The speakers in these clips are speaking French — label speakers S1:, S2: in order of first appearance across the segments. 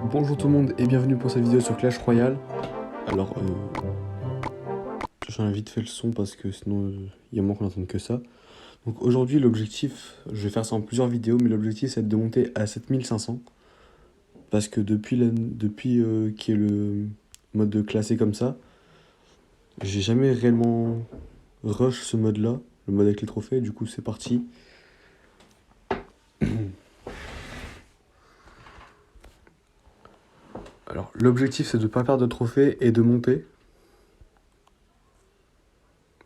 S1: Bonjour tout le monde et bienvenue pour cette vidéo sur Clash Royale. Alors, j'ai vite fait le son parce que sinon il y a moins qu'on n'entende que ça. Donc aujourd'hui l'objectif, je vais faire ça en plusieurs vidéos, mais l'objectif c'est de monter à 7500. Parce que depuis qu'il y a le mode de classé comme ça, j'ai jamais réellement rush ce mode là, le mode avec les trophées, du coup c'est parti. Alors l'objectif c'est de ne pas perdre de trophées et de monter.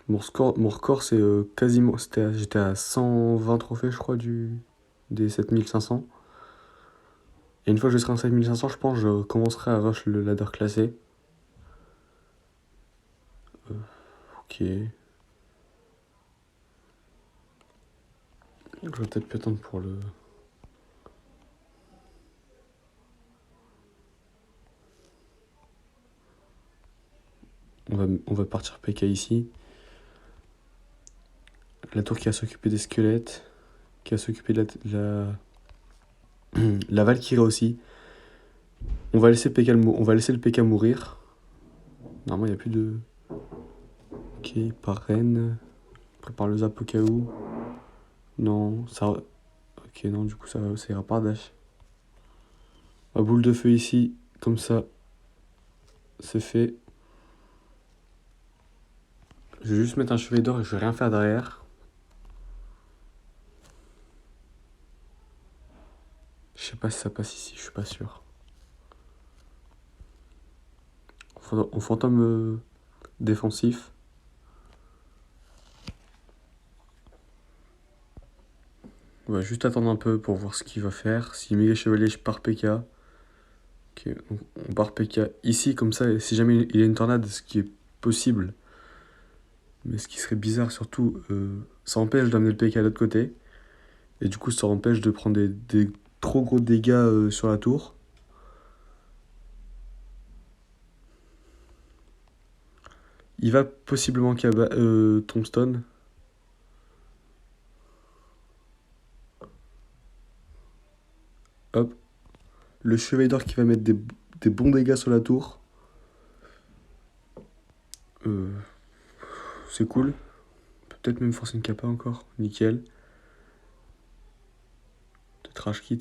S1: Mon record c'est quasiment, j'étais à 120 trophées je crois des 7500. Et une fois que je serai en 7500, je pense que je commencerai à rush le ladder classé. Ok. Je vais peut-être plus attendre pour le... On va partir PK ici. La tour qui va s'occuper des squelettes. Qui va s'occuper de la Valkyrie aussi. On va laisser le PK mourir. Normalement, il n'y a plus de... Ok, par reine. Prépare le zap au cas où. Non, ça... Ok, non, du coup, ça ira par dash. La boule de feu ici. Comme ça, c'est fait. Je vais juste mettre un chevalier d'or et je vais rien faire derrière. Je sais pas si ça passe ici, je suis pas sûr. En fantôme défensif. On va juste attendre un peu pour voir ce qu'il va faire. S'il met les chevaliers, je pars PK. Ok, donc on part PK ici, comme ça, si jamais il y a une tornade, ce qui est possible, mais ce qui serait bizarre surtout, ça empêche d'amener le PK à l'autre côté. Et du coup, ça empêche de prendre des trop gros dégâts sur la tour. Il va possiblement Tombstone. Hop. Le chevalier d'or qui va mettre des bons dégâts sur la tour. C'est cool. Peut-être même forcer une capa encore. Nickel. Peut-être rage kit.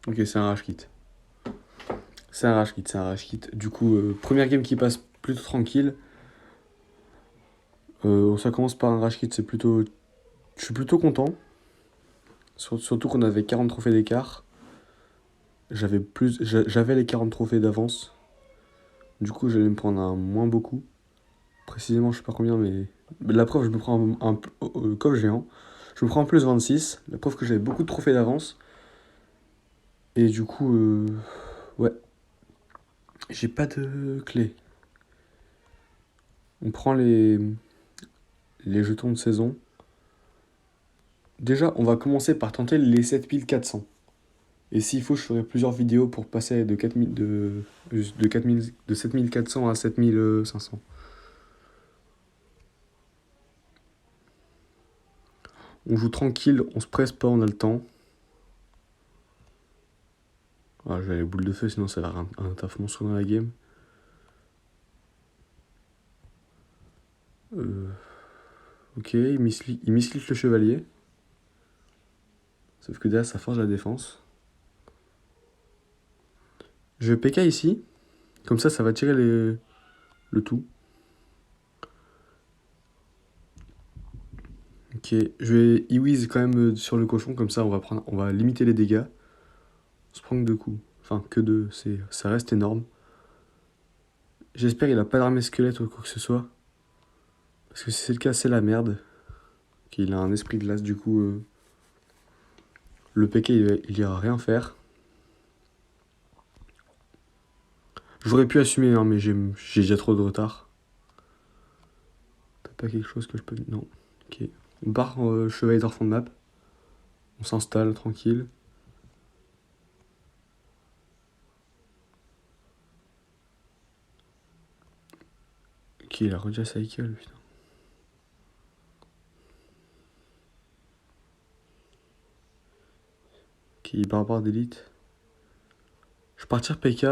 S1: Ok, c'est un rage kit. C'est un rage kit. Du coup, première game qui passe plutôt tranquille. Ça commence par un rage kit, c'est plutôt... Je suis plutôt content. Surtout qu'on avait 40 trophées d'écart. J'avais les 40 trophées d'avance. Du coup, j'allais me prendre un moins beaucoup. Précisément, je sais pas combien, mais... La preuve, je me prends un coffre géant. Je me prends en plus 26. La preuve que j'avais beaucoup de trophées d'avance. Et du coup, ouais. J'ai pas de clé. On prend les jetons de saison. Déjà, on va commencer par tenter les 7400. Et s'il faut, je ferai plusieurs vidéos pour passer de 7400 à 7500. On joue tranquille, on se presse pas, on a le temps. Ah, j'ai les boules de feu, sinon ça va avoir un taf monstrueux dans la game. Ok, il misclick le chevalier. Sauf que derrière, ça force la défense. Je vais PK ici. Comme ça va tirer le tout. Ok, je vais e-wiz quand même sur le cochon. Comme ça, on va limiter les dégâts. On se prend que 2 coups. Enfin, que 2. Ça reste énorme. J'espère qu'il a pas d'armée squelette ou quoi que ce soit. Parce que si c'est le cas, c'est la merde. Qu'il a un esprit de glace, du coup... le PK, il ira rien faire. J'aurais pu assumer, hein, mais j'ai déjà trop de retard. T'as pas quelque chose que je peux... Non. Ok. On part chevalier d'or fond de map. On s'installe tranquille. Ok, il a redja cycle, putain. Ok, il barbare d'élite. Je vais partir PK.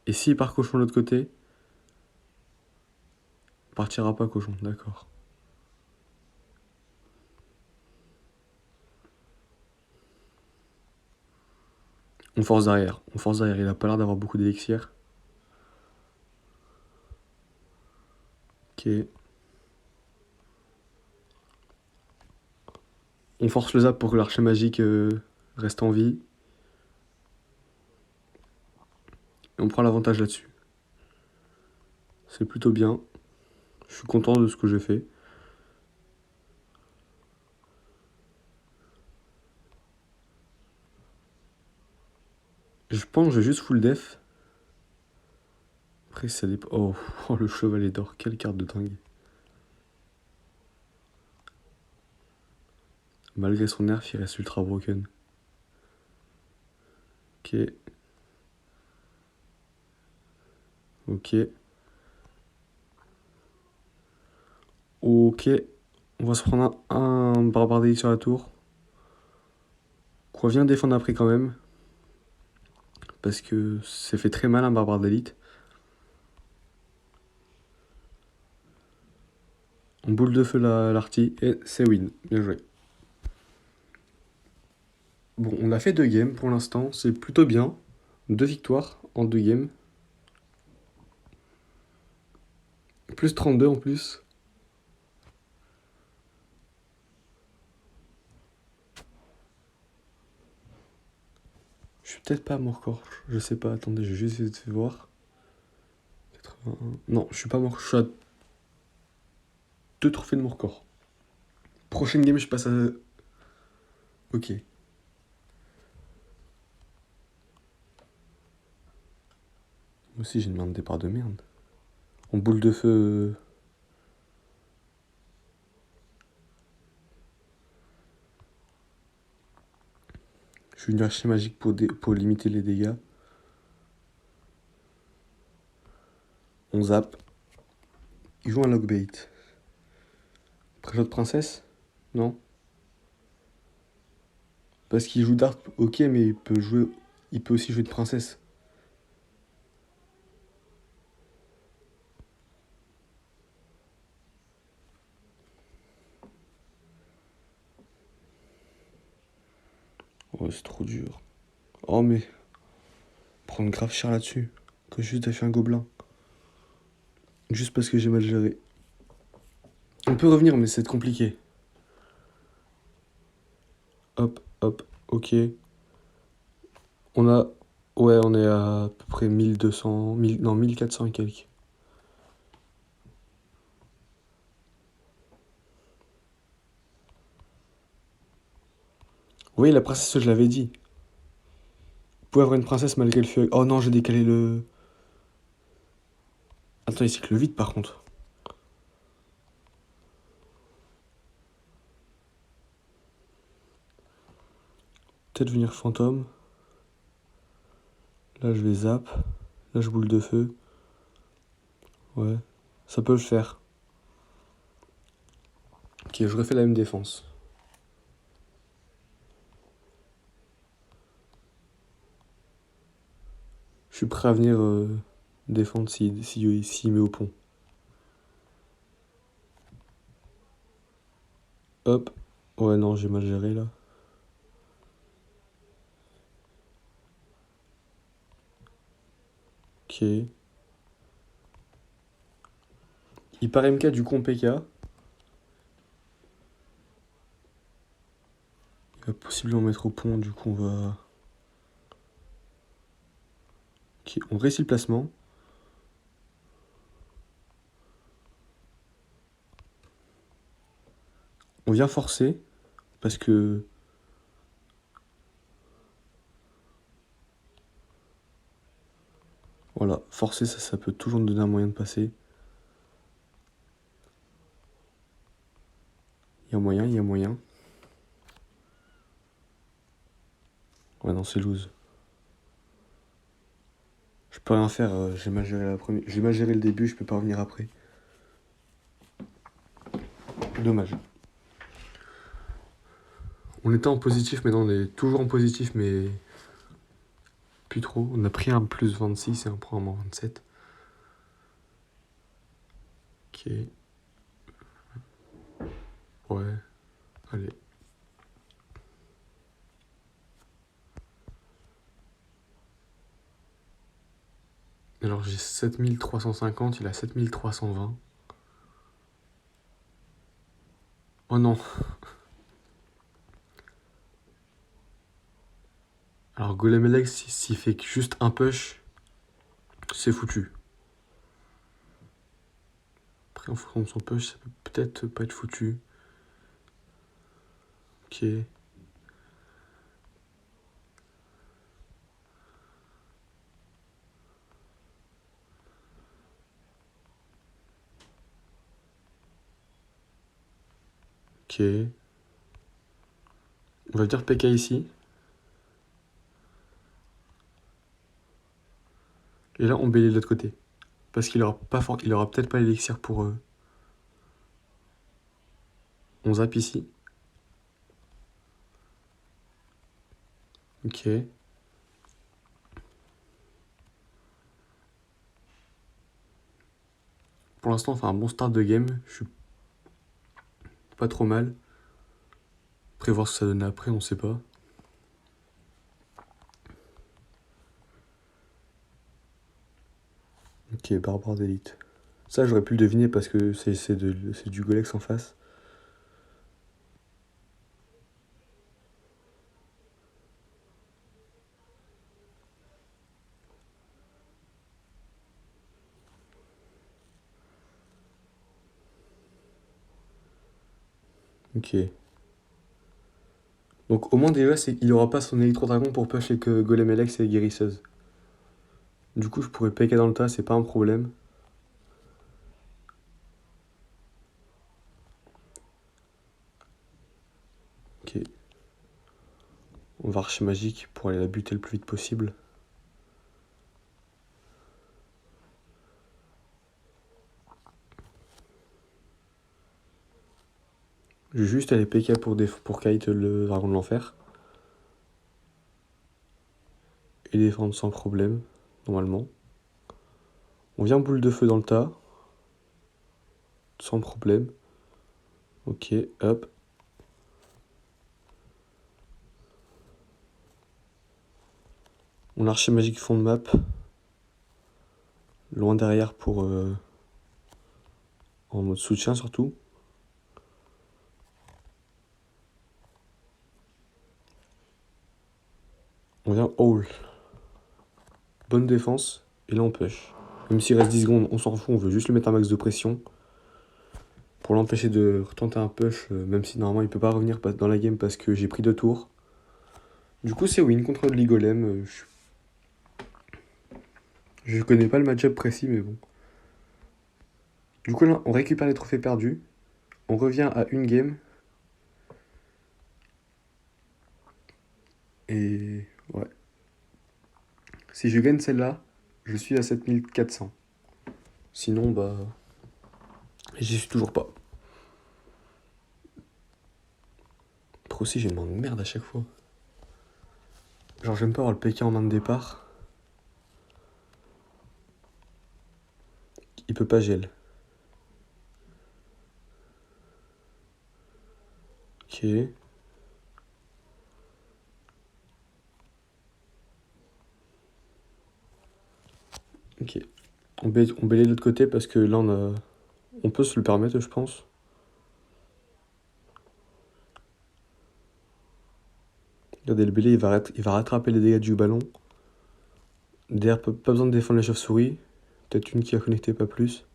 S1: Et s'il part cochon de l'autre côté, il partira pas cochon, d'accord. On force derrière. On force derrière. Il a pas l'air d'avoir beaucoup d'élixir. Ok. On force le zap pour que l'archer magique reste en vie. Et on prend l'avantage là-dessus. C'est plutôt bien. Je suis content de ce que j'ai fait. Je pense que j'ai juste full def. Après, ça dépend. Oh, oh, le chevalier d'or. Quelle carte de dingue. Malgré son nerf, il reste ultra broken. Ok. Ok. Ok. On va se prendre un barbare d'élite sur la tour. Qu'on vient défendre après quand même. Parce que c'est fait très mal un barbare d'élite. On boule de feu l'arty et c'est win. Bien joué. Bon, on a fait 2 games pour l'instant. C'est plutôt bien. 2 victoires en 2 games. Plus 32 en plus. Je suis peut-être pas à mort-corps. Je sais pas. Attendez, je vais juste essayer de voir. 81. Non, je suis pas mort. Je suis à 2 trophées de mort-corps. Prochaine game, je passe à. Ok. Moi aussi, j'ai une main de départ de merde. En boule de feu. Je suis une archer magique pour limiter les dégâts. On zappe. Il joue un lockbait. Préjot de princesse? Non. Parce qu'il joue d'art, ok, mais il peut aussi jouer de princesse. Oh, c'est trop dur. Oh, mais prendre grave cher là-dessus. Que juste d'acheter un gobelin. Juste parce que j'ai mal géré. On peut revenir, mais c'est compliqué. Hop, hop, ok. On a. Ouais, on est à peu près 1200. Non, 1400 et quelques. Vous voyez, la princesse, je l'avais dit. Vous pouvez avoir une princesse malgré le feu. Oh non, j'ai décalé le. Attends, il cycle vite par contre. Peut-être venir fantôme. Là, je vais zap. Là, je boule de feu. Ouais, ça peut le faire. Ok, je refais la même défense. Je suis prêt à venir défendre s'il met au pont. Hop. Ouais, non, j'ai mal géré là. Ok. Il part MK du coup en PK. Il va possiblement mettre au pont, du coup on va. Ok, on réussit le placement. On vient forcer. Parce que. Voilà, forcer ça peut toujours nous donner un moyen de passer. Il y a moyen, il y a moyen. Ouais, non, c'est loose. Je peux rien faire, j'ai mal géré la première. J'ai mal géré le début, je peux pas revenir après. Dommage. On était en positif, maintenant on est toujours en positif, mais plus trop. On a pris un plus 26 et un point en moins 27. Ok. Ouais. Allez. Alors j'ai 7350, il a 7320. Oh non. Alors Golem Alex, s'il fait juste un push, c'est foutu. Après, en fonction de son push, ça peut peut-être pas être foutu. Ok. Ok. On va dire PK ici. Et là, on bélit de l'autre côté. Parce qu'il aura pas il aura peut-être pas l'élixir pour... On zappe ici. Ok. Pour l'instant, on fait un bon start de game. Je suis pas trop mal. Après, voir ce que ça donne après, on sait pas. Ok, barbare d'élite. Ça, j'aurais pu le deviner parce que c'est du Golex en face. Ok. Donc au moins déjà, il aura pas son électro-dragon pour push avec Golem Alex et guérisseuse. Du coup, je pourrais PK dans le tas, c'est pas un problème. Ok. On va archer magique pour aller la buter le plus vite possible. Je vais juste aller PK pour kite le dragon de l'enfer. Et défendre sans problème, normalement. On vient boule de feu dans le tas. Sans problème. Ok, hop. On archer magique fond de map. Loin derrière pour... en mode soutien surtout. On vient haul. Bonne défense. Et là on push. Même s'il reste 10 secondes, on s'en fout, on veut juste lui mettre un max de pression. Pour l'empêcher de retenter un push, même si normalement il peut pas revenir dans la game parce que j'ai pris 2 tours. Du coup c'est win contre Ligolem. Je connais pas le match-up précis mais bon. Du coup là on récupère les trophées perdus. On revient à une game. Et ouais. Si je gagne celle-là, je suis à 7400. Sinon bah... J'y suis toujours pas. Après aussi j'ai une main de merde à chaque fois. Genre j'aime pas avoir le PK en main de départ. Il peut pas gel. Ok. Ok. On balaye de l'autre côté parce que là on peut se le permettre je pense. Regardez le bélé il va rattraper les dégâts du ballon. Derrière pas besoin de défendre la chauve-souris. Peut-être une qui a connecté pas plus.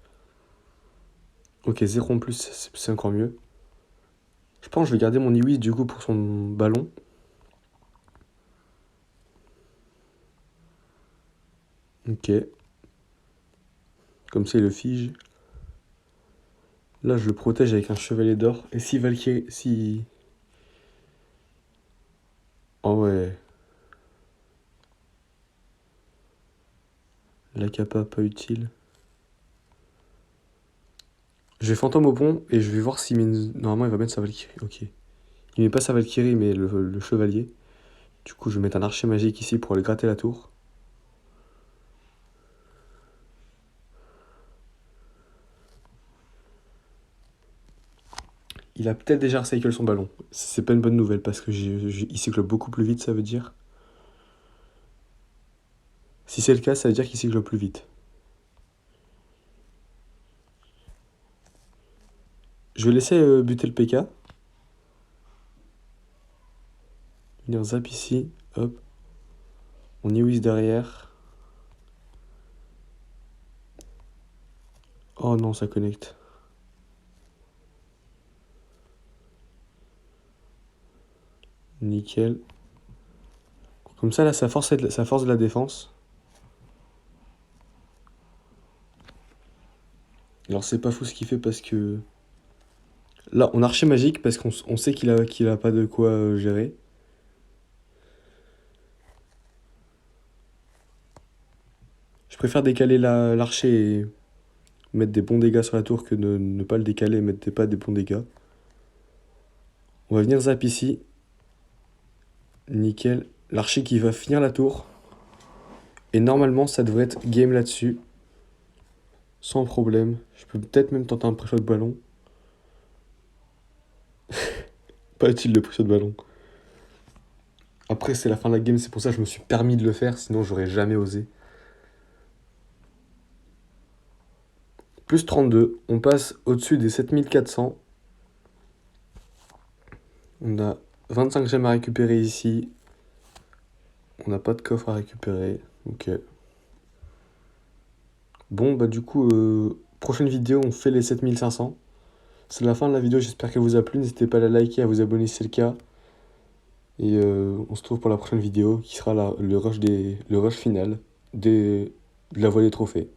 S1: Ok 0 en plus c'est encore mieux. Je pense que je vais garder mon Iwis du coup pour son ballon. Ok. Comme ça il le fige. Là je le protège avec un chevalier d'or. Et si Valkyrie... Si... Oh ouais. La capa pas utile. Je vais fantôme au pont et je vais voir si normalement il va mettre sa Valkyrie. Ok. Il met pas sa Valkyrie, mais le chevalier. Du coup, je vais mettre un archer magique ici pour aller gratter la tour. Il a peut-être déjà recycle son ballon. C'est pas une bonne nouvelle parce que il cycle beaucoup plus vite, ça veut dire. Si c'est le cas, ça veut dire qu'il cycle plus vite. Je vais laisser buter le PK. Venir zap ici, hop. On y whiz derrière. Oh non, ça connecte. Nickel. Comme ça, là, ça force de la défense. Alors, c'est pas fou ce qu'il fait parce que... Là, on a archer magique parce qu'on sait qu'il a pas de quoi gérer. Je préfère décaler l'archer et mettre des bons dégâts sur la tour que de ne pas le décaler et mettre pas des bons dégâts. On va venir zap ici. Nickel. L'archer qui va finir la tour. Et normalement, ça devrait être game là-dessus. Sans problème. Je peux peut-être même tenter un pré-shot de ballon. Pas utile le pré-shot de ballon. Après, c'est la fin de la game, c'est pour ça que je me suis permis de le faire, sinon j'aurais jamais osé. Plus 32, on passe au-dessus des 7400. On a 25 gemmes à récupérer ici. On n'a pas de coffre à récupérer. Ok. Bon, bah du coup, prochaine vidéo, on fait les 7500. C'est la fin de la vidéo, j'espère qu'elle vous a plu. N'hésitez pas à la liker, à vous abonner si c'est le cas. Et on se trouve pour la prochaine vidéo qui sera le rush final de la voie des trophées.